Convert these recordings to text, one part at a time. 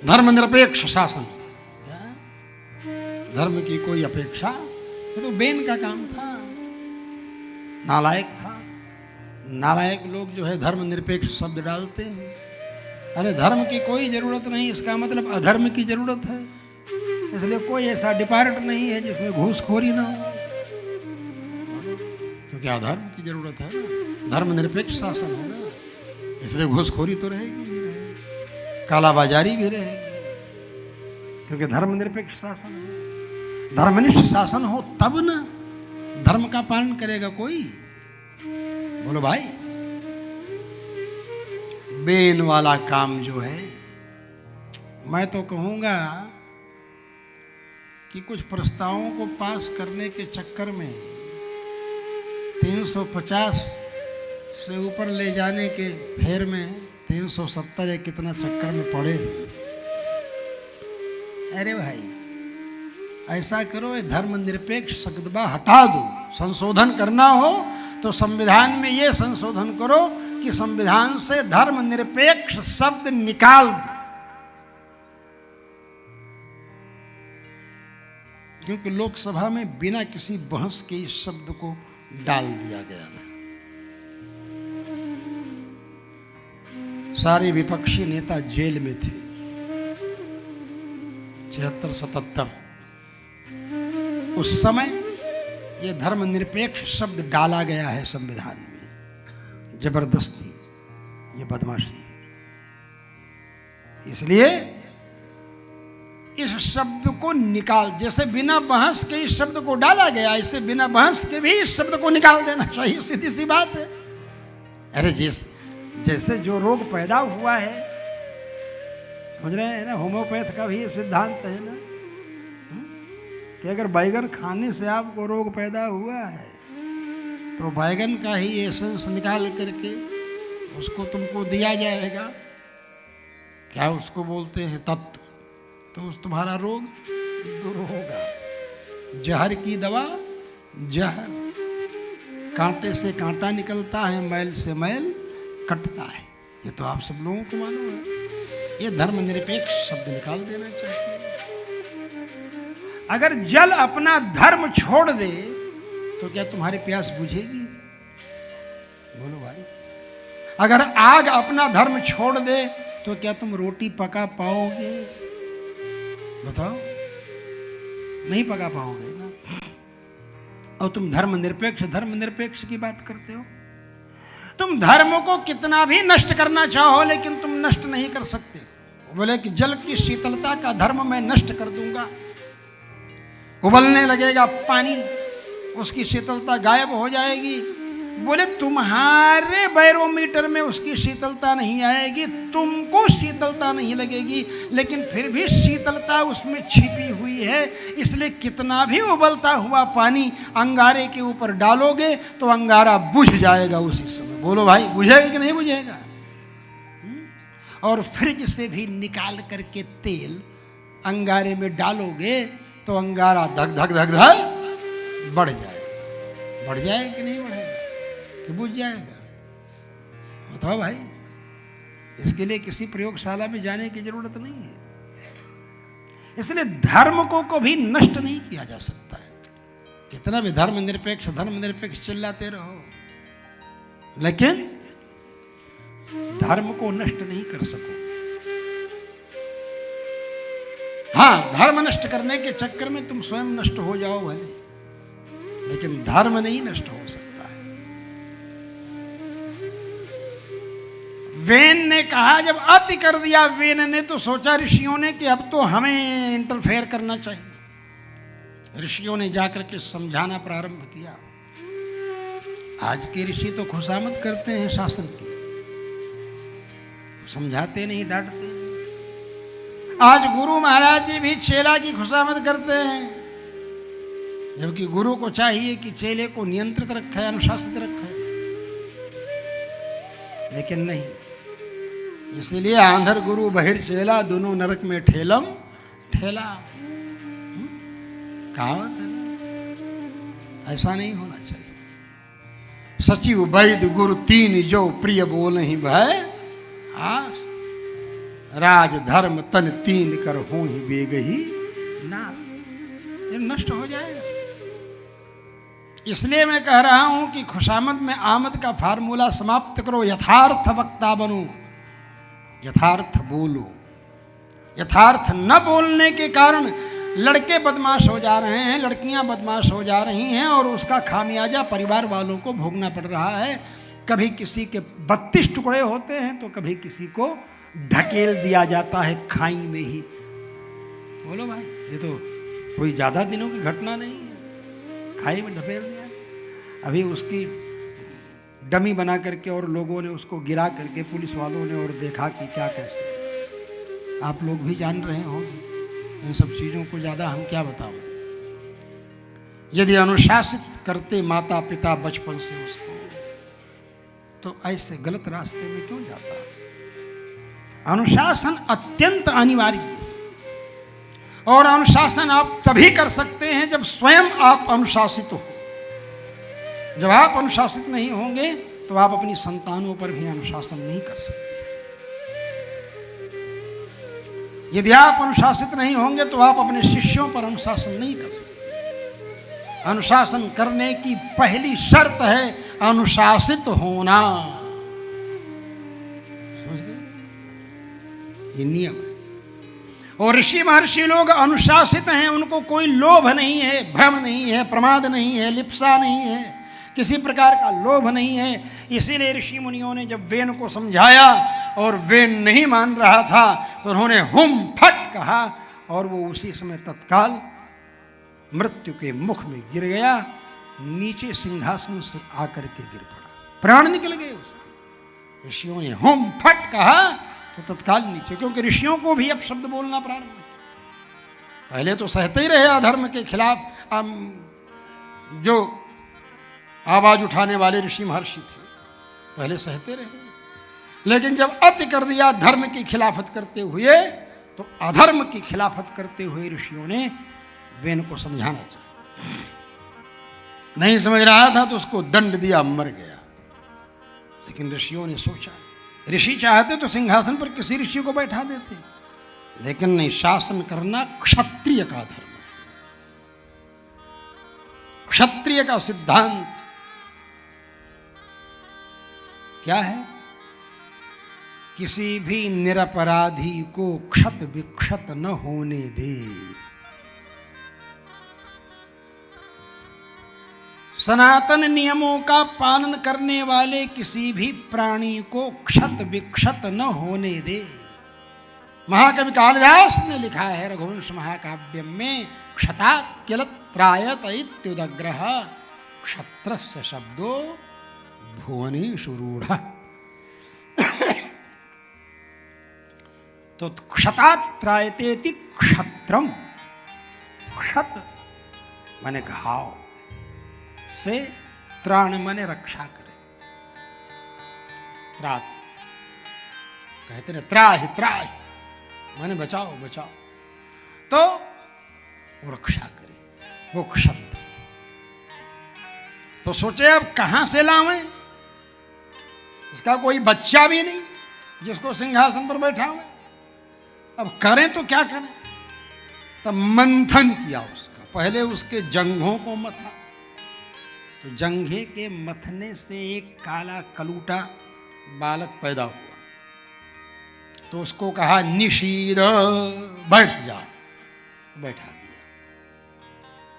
धर्मनिरपेक्ष शासन। धर्म की कोई अपेक्षा, ये तो बेन का काम था, नालायक था। नालायक लोग जो है धर्मनिरपेक्ष शब्द डालते हैं। अरे धर्म की कोई जरूरत नहीं, इसका मतलब अधर्म की जरूरत है। इसलिए कोई ऐसा डिपार्टमेंट नहीं है जिसमें घूसखोरी ना हो। तो क्या धर्म की जरूरत है? धर्मनिरपेक्ष शासन होगा, इसलिए घूसखोरी तो रहेगी, कालाबाजारी भी रहेगी, क्योंकि धर्मनिरपेक्ष शासन है। धर्मनिष्ठ शासन हो तब ना धर्म का पालन करेगा कोई। बोलो भाई, बेन वाला काम जो है, मैं तो कहूंगा कि कुछ प्रस्तावों को पास करने के चक्कर में 350 से ऊपर ले जाने के फेर में 370 या कितना चक्कर में पड़े। अरे भाई ऐसा करो, ये धर्मनिरपेक्ष शब्दबा हटा दो। संशोधन करना हो तो संविधान में ये संशोधन करो कि संविधान से धर्मनिरपेक्ष शब्द निकाल दो, क्योंकि लोकसभा में बिना किसी बहस के इस शब्द को डाल दिया गया था। सारे विपक्षी नेता जेल में थे, 76-77। उस समय ये धर्मनिरपेक्ष शब्द डाला गया है संविधान में, जबरदस्ती, ये बदमाशी। इसलिए इस शब्द को निकाल, जैसे बिना बहस के इस शब्द को डाला गया, इससे बिना बहस के भी इस शब्द को निकाल देना चाहिए। सीधी सी बात है। अरे जैसे जो रोग पैदा हुआ है, समझ रहे हैं ना, होम्योपैथ का भी ये सिद्धांत है ना कि अगर बैगन खाने से आपको रोग पैदा हुआ है तो बैगन का ही एसेंस निकाल करके उसको तुमको दिया जाएगा। क्या उसको बोलते हैं? तत्व। तो उस तुम्हारा रोग दूर होगा। जहर की दवा जहर, कांटे से कांटा निकलता है, मैल से मैल कटता है। ये तो आप सब लोगों को मालूम है। ये धर्मनिरपेक्ष शब्द निकाल देना चाहिए। अगर जल अपना धर्म छोड़ दे तो क्या तुम्हारी प्यास बुझेगी? बोलो भाई। अगर आग अपना धर्म छोड़ दे तो क्या तुम रोटी पका पाओगे? बताओ, नहीं पका पाओगे ना। और तुम धर्मनिरपेक्ष की बात करते हो। तुम धर्म को कितना भी नष्ट करना चाहो लेकिन तुम नष्ट नहीं कर सकते। बोले कि जल की शीतलता का धर्म मैं नष्ट कर दूंगा। उबलने लगेगा पानी, उसकी शीतलता गायब हो जाएगी। बोले तुम्हारे बैरोमीटर में उसकी शीतलता नहीं आएगी, तुमको शीतलता नहीं लगेगी, लेकिन फिर भी शीतलता उसमें छिपी हुई है। इसलिए कितना भी उबलता हुआ पानी अंगारे के ऊपर डालोगे तो अंगारा बुझ जाएगा उसी समय। बोलो भाई, बुझेगा कि नहीं बुझेगा? और फ्रिज से भी निकाल करके तेल अंगारे में डालोगे तो अंगारा धक धक धक धक बढ़ जाएगा। बढ़ जाएगा कि नहीं बढ़ेगा? कि बुझ जाएगा? बताओ भाई। इसके लिए किसी प्रयोगशाला में जाने की जरूरत नहीं है। इसलिए धर्म को कभी नष्ट नहीं किया जा सकता है। कितना भी धर्मनिरपेक्ष चिल्लाते रहो, लेकिन धर्म को नष्ट नहीं कर सको। हाँ, धर्म नष्ट करने के चक्कर में तुम स्वयं नष्ट हो जाओ भले, लेकिन धर्म नहीं नष्ट हो सकता। वेन ने कहा, जब अति कर दिया वेन ने, तो सोचा ऋषियों ने कि अब तो हमें इंटरफेयर करना चाहिए। ऋषियों ने जाकर के समझाना प्रारंभ किया। आज के ऋषि तो खुशामद करते हैं शासन की, समझाते नहीं, डांटते नहीं। आज गुरु महाराज जी भी चेला की खुशामद करते हैं, जबकि गुरु को चाहिए कि चेले को नियंत्रित रखे, अनुशासित रखे, लेकिन नहीं। इसलिए आंधर गुरु बहिर चेला, दोनों नरक में ठेलम ठेला। कहावत है, ऐसा नहीं होना चाहिए। सचिव वैद्य गुरु तीन जो प्रिय बोल ही भय आस। राज धर्म तन तीन कर हो ही बेगही नाश, ये नष्ट हो जाएगा। इसलिए मैं कह रहा हूं कि खुशामद में आमद का फार्मूला समाप्त करो, यथार्थ वक्ता बनो, यथार्थ बोलो। यथार्थ न बोलने के कारण लड़के बदमाश हो जा रहे हैं, लड़कियां बदमाश हो जा रही हैं, और उसका खामियाजा परिवार वालों को भोगना पड़ रहा है। कभी किसी के 32 टुकड़े होते हैं तो कभी किसी को ढकेल दिया जाता है खाई में ही। बोलो भाई, ये तो कोई ज्यादा दिनों की घटना नहीं है, खाई में ढकेल दिया। अभी उसकी डमी बना करके और लोगों ने उसको गिरा करके, पुलिस वालों ने, और देखा कि क्या कैसे। आप लोग भी जान रहे होंगे इन सब चीजों को, ज्यादा हम क्या बताओ। यदि अनुशासित करते माता पिता बचपन से उसको, तो ऐसे गलत रास्ते में क्यों जाता। अनुशासन अत्यंत अनिवार्य है, और अनुशासन आप तभी कर सकते हैं जब स्वयं आप अनुशासित हो। जब आप अनुशासित नहीं होंगे तो आप अपनी संतानों पर भी अनुशासन नहीं कर सकते। यदि आप अनुशासित नहीं होंगे तो आप अपने शिष्यों पर अनुशासन नहीं कर सकते। अनुशासन करने की पहली शर्त है अनुशासित होना। समझ गए? ये नियम है। और ऋषि महर्षि लोग अनुशासित हैं, उनको कोई लोभ नहीं है, भ्रम नहीं है, प्रमाद नहीं है, लिप्सा नहीं है, किसी प्रकार का लोभ नहीं है। इसीलिए ऋषि मुनियों ने जब वेन को समझाया और वेन नहीं मान रहा था तो उन्होंने हुम फट कहा, और वो उसी समय तत्काल मृत्यु के मुख में गिर गया, नीचे सिंहासन से आकर के गिर पड़ा, प्राण निकल गए उसके। ऋषियों ने हुम फट कहा तो तत्काल नीचे, क्योंकि ऋषियों को भी अब शब्द बोलना प्रारंभ किया। पहले तो सहते ही रहे अधर्म के खिलाफ, जो आवाज उठाने वाले ऋषि महर्षि थे, पहले सहते रहे, लेकिन जब अति कर दिया धर्म की खिलाफत करते हुए, तो अधर्म की खिलाफत करते हुए ऋषियों ने वेन को समझाना चाहिए। नहीं समझ रहा था तो उसको दंड दिया, मर गया। लेकिन ऋषियों ने सोचा, ऋषि चाहते तो सिंहासन पर किसी ऋषि को बैठा देते, लेकिन नहीं, शासन करना क्षत्रिय का धर्म है। क्षत्रिय का सिद्धांत क्या है? किसी भी निरपराधी को क्षत विक्षत न होने दे। सनातन नियमों का पालन करने वाले किसी भी प्राणी को क्षत विक्षत न होने दे। महाकवि कालिदास ने लिखा है रघुवंश महाकाव्य में, क्षतात् किल त्रायत इत्युदग्रह क्षत्रस्य शब्दो भुवनेषु रूढ़। तो क्षतात् त्रायतेति क्षत्रम, क्षत माने घाव से, त्राण माने रक्षा करे। त्रात कहते ना, त्राहि त्राहि माने बचाओ बचाओ, तो वो रक्षा करे, वो क्षत्र। तो सोचे अब कहां से लावें, इसका कोई बच्चा भी नहीं जिसको सिंहासन पर बैठा हुआ, अब करें तो क्या करें। तब मंथन किया उसका, पहले उसके जंघों को मथा, तो जंघे के मथने से एक काला कलूटा बालक पैदा हुआ, तो उसको कहा निशीर, बैठ जा, बैठा दिया,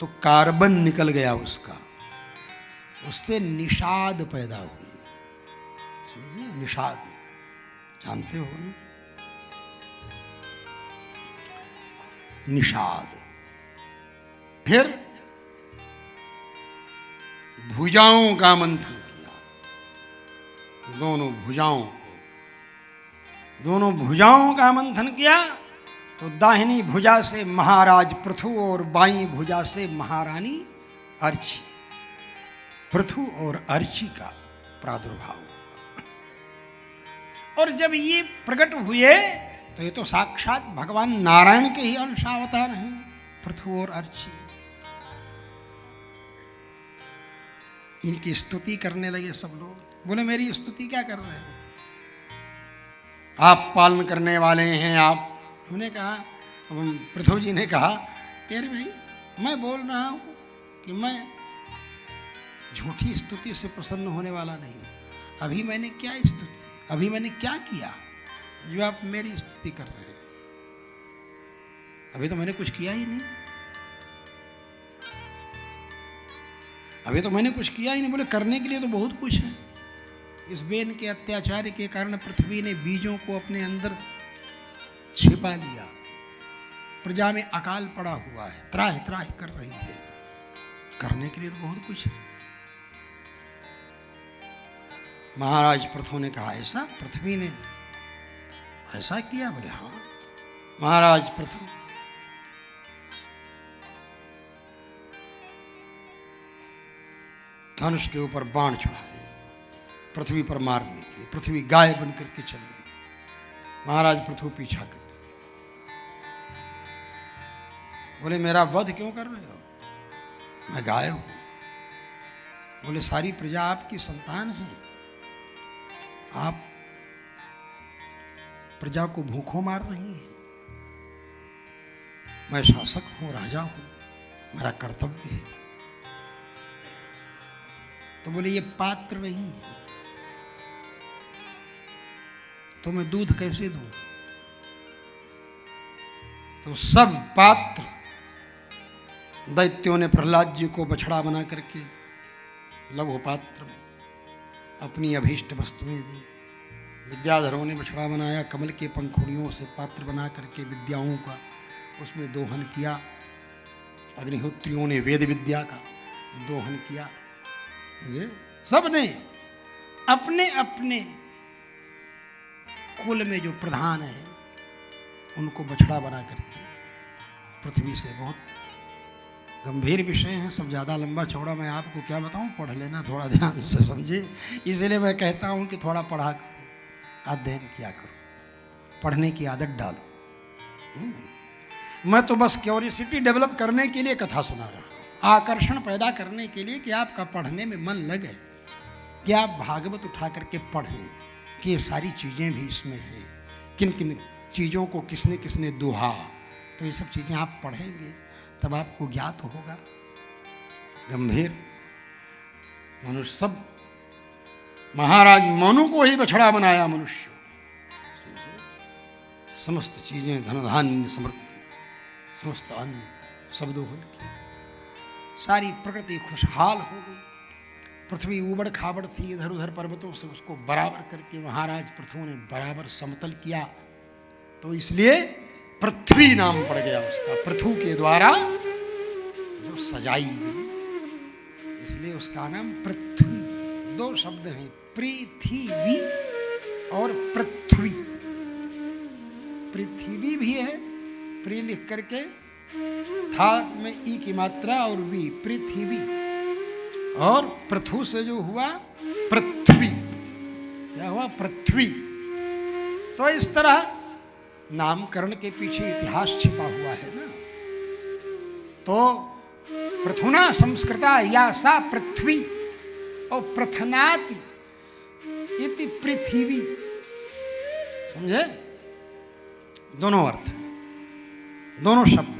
तो कार्बन निकल गया उसका, उससे निषाद पैदा हुई। समझिए, निषाद जानते हो ना? निषाद। फिर भुजाओं का मंथन किया, दोनों भुजाओं का मंथन किया, तो दाहिनी भुजा से महाराज पृथु और बाईं भुजा से महारानी अर्ची, पृथु और अर्ची का प्रादुर्भाव हुआ। और जब ये प्रकट हुए तो ये तो साक्षात भगवान नारायण के ही अंशावतार हैं, पृथु और अर्ची। इनकी स्तुति करने लगे सब लोग, बोले मेरी स्तुति क्या कर रहे हो, आप पालन करने वाले हैं आप। हमने कहा, पृथु जी ने कहा, अरे भाई मैं बोल रहा हूँ कि मैं झूठी स्तुति से प्रसन्न होने वाला नहीं हूँ। अभी मैंने क्या स्तुति, अभी मैंने क्या किया जो आप मेरी स्तुति कर रहे हैं? अभी तो मैंने कुछ किया ही नहीं, अभी तो मैंने कुछ किया ही नहीं। बोले करने के लिए तो बहुत कुछ है। इस बेन के अत्याचार के कारण पृथ्वी ने बीजों को अपने अंदर छिपा लिया। प्रजा में अकाल पड़ा हुआ है, त्राहि त्राहि कर रही है। करने के लिए तो बहुत कुछ है। महाराज पृथु ने कहा, ऐसा पृथ्वी ने ऐसा किया? बोले हाँ। महाराज पृथु धनुष के ऊपर बाण चढ़ाए पृथ्वी पर मारने के लिए। पृथ्वी गाय बन करके चल गई। महाराज पृथु पीछा कर, बोले मेरा वध क्यों कर रहे हो? मैं गाय हूं। बोले सारी प्रजा आपकी संतान है, आप प्रजा को भूखों मार रही हैं। मैं शासक हूं, राजा हूं, मेरा कर्तव्य है। तो बोले ये पात्र नहीं है, तो मैं दूध कैसे दूं? तो सब पात्र दैत्यों ने प्रहलाद जी को बछड़ा बना करके लघु पात्र में अपनी अभीष्ट वस्तुएं दी। विद्याधरों ने बछड़ा बनाया, कमल के पंखुड़ियों से पात्र बना करके विद्याओं का उसमें दोहन किया। अग्निहोत्रियों ने वेद विद्या का दोहन किया। ये सब ने अपने अपने कुल में जो प्रधान है उनको बछड़ा बना करके पृथ्वी से, बहुत गंभीर विषय है, सब ज़्यादा लंबा चौड़ा मैं आपको क्या बताऊं, पढ़ लेना थोड़ा ध्यान से समझे। इसलिए मैं कहता हूं कि थोड़ा पढ़ा करो, अध्ययन किया करो, पढ़ने की आदत डालो। मैं तो बस क्यूरियोसिटी डेवलप करने के लिए कथा सुना रहा हूं, आकर्षण पैदा करने के लिए कि आपका पढ़ने में मन लगे, कि आप भागवत उठा करके पढ़ें कि ये सारी चीज़ें भी इसमें हैं, किन किन चीज़ों को किसने किसने दुहा। तो ये सब चीज़ें आप पढ़ेंगे तब आपको ज्ञात होगा। गंभीर मनुष्य, सब महाराज मनु को ही बछड़ा बनाया मनुष्य। समस्त चीजें धन धान्य समृद्धि, समस्त अन्न सब दोहन किया, सारी प्रकृति खुशहाल हो गई। पृथ्वी उबड़ खाबड़ थी, इधर उधर पर्वतों से उसको बराबर करके महाराज पृथु ने बराबर समतल किया। तो इसलिए पृथ्वी नाम पड़ गया उसका, पृथु के द्वारा जो सजाई गई, इसलिए उसका नाम पृथ्वी। दो शब्द हैं, पृथ्वी और पृथ्वी। पृथ्वी भी है, प्री लिख करके था में ई की मात्रा और वी, पृथ्वी। और पृथु से जो हुआ पृथ्वी, क्या हुआ? पृथ्वी। तो इस तरह नामकरण के पीछे इतिहास छिपा हुआ है ना। तो पृथुना संस्कृता या सा पृथ्वी और प्रथनाति इति पृथ्वी। समझे? दोनों अर्थ हैं, दोनों शब्द